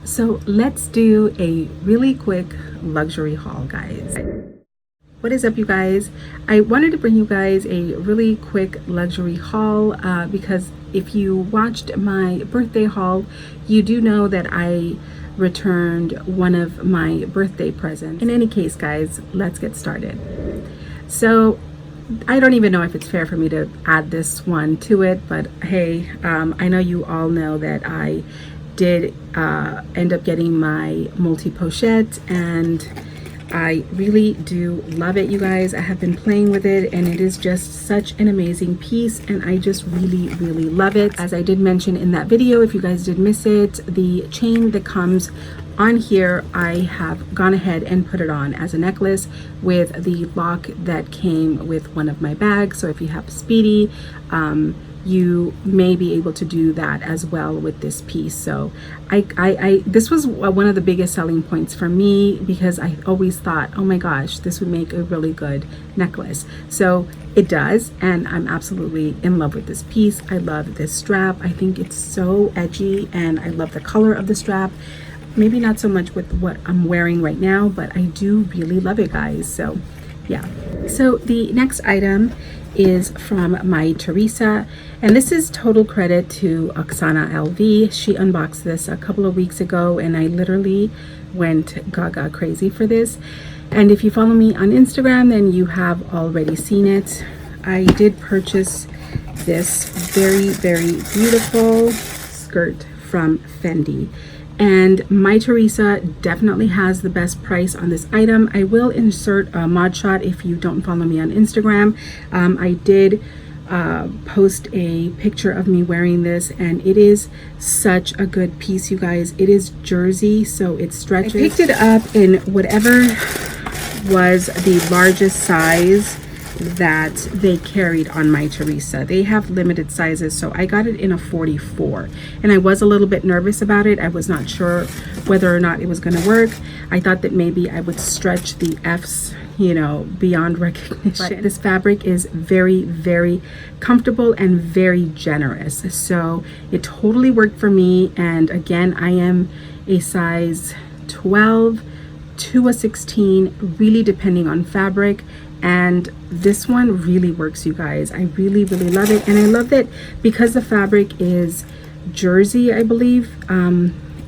So let's do a really quick luxury haul, guys. What is up, you guys? I wanted to bring you guys a really quick luxury haul because if you watched my birthday haul, you do know that I returned one of my birthday presents. In any case, guys, let's get started. So I don't even know if it's fair for me to add this one to it, but hey, I know you all know that I did end up getting my multi-pochette, and I really do love it, you guys. I have been playing with it and it is just such an amazing piece, and I just really love it. As I did mention in that video, if you guys did miss it, the chain that comes on here, I have gone ahead and put it on as a necklace with the lock that came with one of my bags. So if you have Speedy, you may be able to do that as well with this piece. So this was one of the biggest selling points for me, because I always thought, oh my gosh, this would make a really good necklace. So it does, and I'm absolutely in love with this piece. I love this strap. I think it's so edgy, and I love the color of the strap. Maybe not so much with what I'm wearing right now, but I do really love it, guys. So yeah. So the next item is from MyTheresa, and this is total credit to Oksana LV. She unboxed this a couple of weeks ago, and I literally went gaga crazy for this. And if you follow me on Instagram, then you have already seen it. I did purchase this very beautiful skirt from Fendi, and MyTheresa definitely has the best price on this item. I will insert a mod shot if you don't follow me on Instagram. I did post a picture of me wearing this, and it is such a good piece, you guys. It is jersey, so it stretches. I picked it up in whatever was the largest size that they carried on MyTheresa. They have limited sizes, so I got it in a 44, and I was a little bit nervous about it. I was not sure whether or not it was going to work. I thought that maybe I would stretch the F's, you know, beyond recognition. But this fabric is very comfortable and very generous, so it totally worked for me. And again, I am a size 12 to a 16, really depending on fabric, and this one really works, you guys. I really love it, and I love that because the fabric is jersey, I believe,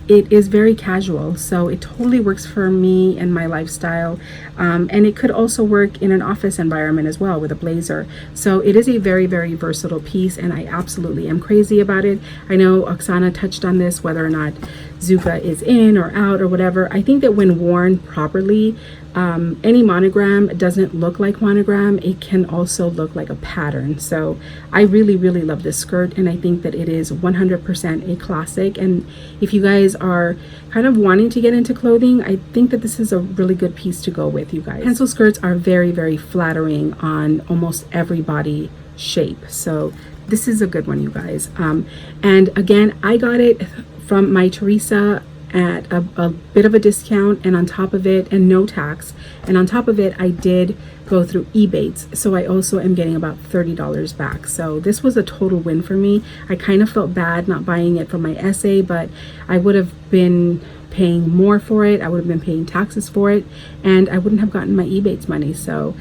it is very casual, so it totally works for me and my lifestyle, and it could also work in an office environment as well with a blazer. So it is a very versatile piece, and I absolutely am crazy about it. I know Oksana touched on this, whether or not Zuka is in or out or whatever. I think that when worn properly, any monogram doesn't look like monogram. It can also look like a pattern. So I really love this skirt, and I think that it is 100% a classic. And if you guys are kind of wanting to get into clothing, I think that this is a really good piece to go with, you guys. Pencil skirts are very flattering on almost every body shape, so this is a good one, you guys. And again, I got it from MyTheresa at a bit of a discount, and on top of it, and no tax, and on top of it, I did go through Ebates, so I also am getting about $30 back. So this was a total win for me. I kind of felt bad not buying it for my essay, but I would have been paying more for it. I would have been paying taxes for it, and I wouldn't have gotten my Ebates money. So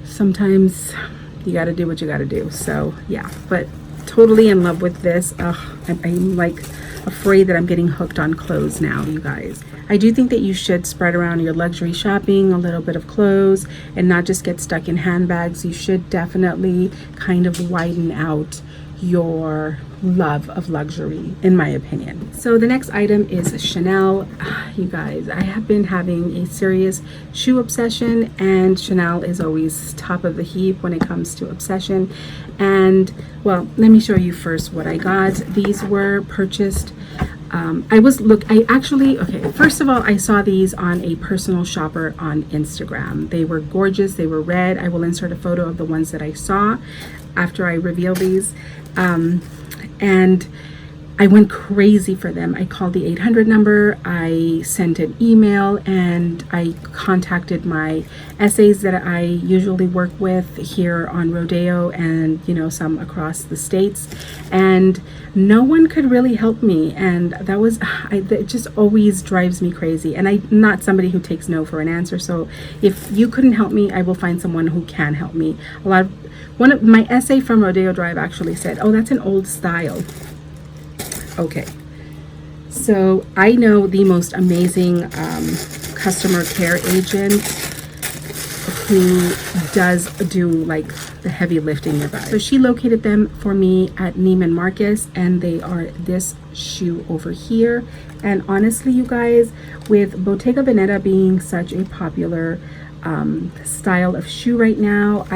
sometimes you got to do what you got to do. So yeah, but totally in love with this. I'm like afraid that I'm getting hooked on clothes now, you guys. I do think that you should spread around your luxury shopping a little bit of clothes and not just get stuck in handbags. You should definitely kind of widen out your love of luxury, in my opinion. So the next item is Chanel. You guys, I have been having a serious shoe obsession, and Chanel is always top of the heap when it comes to obsession. And well, let me show you first what I got. These were purchased first of all, I saw these on a personal shopper on Instagram. They were gorgeous. They were red. I will insert a photo of the ones that I saw after I reveal these. And I went crazy for them. I called the 800 number, I sent an email, and I contacted my essays that I usually work with here on Rodeo and, you know, some across the states. And no one could really help me. And that was, it just always drives me crazy. And I'm not somebody who takes no for an answer. So if you couldn't help me, I will find someone who can help me. One of my essay from Rodeo Drive actually said, oh, that's an old style. Okay, so I know the most amazing customer care agent who does do like the heavy lifting with us. So she located them for me at Neiman Marcus, and they are this shoe over here. And honestly, you guys, with Bottega Veneta being such a popular style of shoe right now,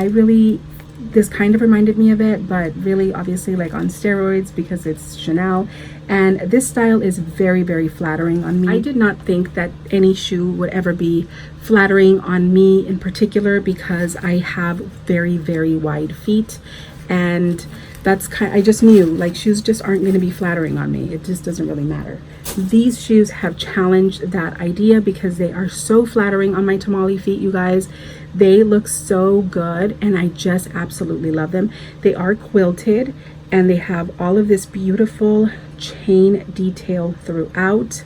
this kind of reminded me of it, but really obviously like on steroids because it's Chanel. And this style is very, very flattering on me. I did not think that any shoe would ever be flattering on me in particular because I have very, very wide feet. And I just knew like shoes just aren't going to be flattering on me. It just doesn't really matter. These shoes have challenged that idea because they are so flattering on my tamale feet, you guys. They look so good and I just absolutely love them. They are quilted and they have all of this beautiful chain detail throughout.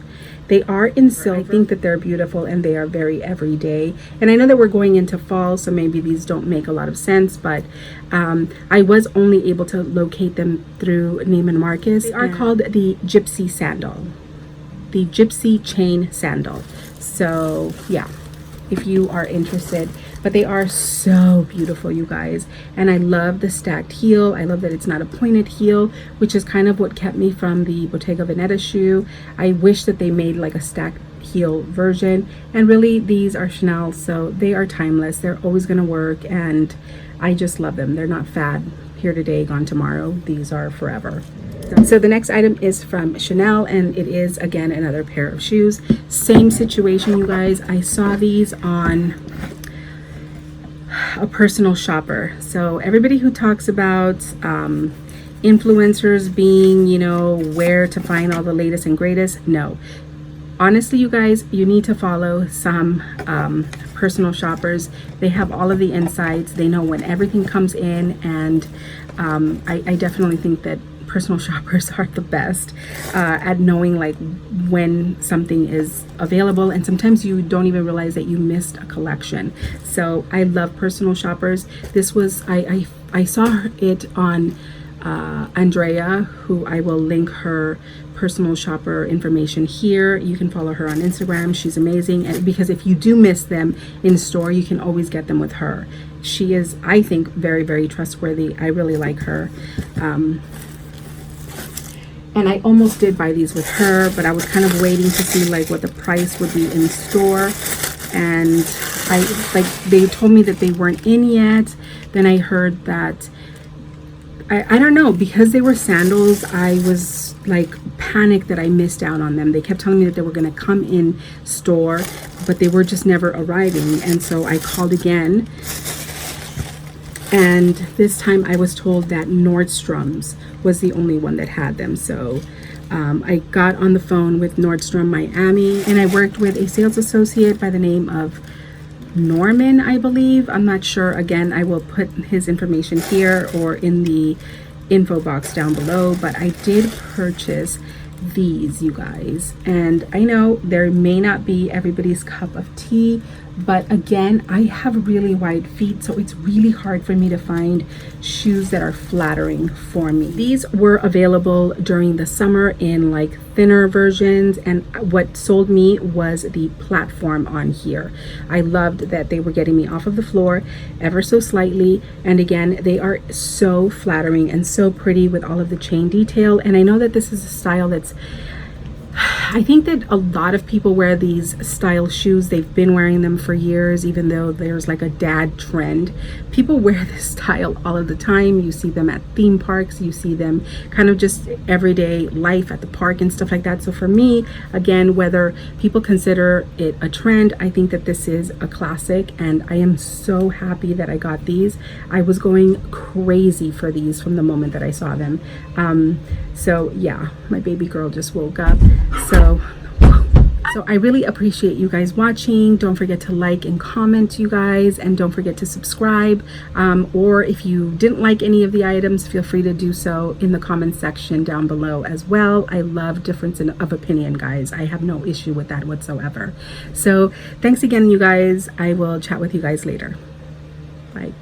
They are in silk. I think that they're beautiful and they are very everyday. And I know that we're going into fall, so maybe these don't make a lot of sense, but I was only able to locate them through Neiman Marcus. They are called the Gypsy Sandal, the Gypsy Chain Sandal. So yeah, if you are interested. But they are so beautiful, you guys. And I love the stacked heel. I love that it's not a pointed heel, which is kind of what kept me from the Bottega Veneta shoe. I wish that they made like a stacked heel version. And really, these are Chanel, so they are timeless. They're always gonna work, and I just love them. They're not fad, here today, gone tomorrow. These are forever. So the next item is from Chanel, and it is again another pair of shoes. Same situation, you guys. I saw these on a personal shopper. So everybody who talks about influencers being, you know, where to find all the latest and greatest, no. Honestly, you guys, you need to follow some personal shoppers. They have all of the insights. They know when everything comes in, and I definitely think that personal shoppers are the best at knowing like when something is available, and sometimes you don't even realize that you missed a collection. So I love personal shoppers. This was I saw it on Andrea, who I will link her personal shopper information here. You can follow her on Instagram. She's amazing, and because if you do miss them in store, you can always get them with her. She is, I think, very, very trustworthy. I really like her. And I almost did buy these with her, but I was kind of waiting to see like what the price would be in store. And they told me that they weren't in yet. Then I heard that, I don't know, because they were sandals, I was like panicked that I missed out on them. They kept telling me that they were going to come in store, but they were just never arriving. And so I called again. And this time I was told that Nordstrom's was the only one that had them. So I got on the phone with Nordstrom Miami, and I worked with a sales associate by the name of Norman, I believe. I'm not sure. Again, I will put his information here or in the info box down below. But I did purchase these, you guys. And I know there may not be everybody's cup of tea, but again, I have really wide feet, so it's really hard for me to find shoes that are flattering for me. These were available during the summer in like thinner versions, and what sold me was the platform on here. I loved that they were getting me off of the floor ever so slightly, and again, they are so flattering and so pretty with all of the chain detail. And I know that this is a style that's, I think that a lot of people wear these style shoes. They've been wearing them for years, even though there's like a dad trend. People wear this style all of the time. You see them at theme parks, you see them kind of just everyday life at the park and stuff like that. So for me, again, whether people consider it a trend, I think that this is a classic, and I am so happy that I got these. I was going crazy for these from the moment that I saw them. So yeah, my baby girl just woke up. So I really appreciate you guys watching. Don't forget to like and comment, you guys, and don't forget to subscribe. Or if you didn't like any of the items, feel free to do so in the comment section down below as well. I love difference of opinion, guys. I have no issue with that whatsoever. So thanks again, you guys. I will chat with you guys later. Bye.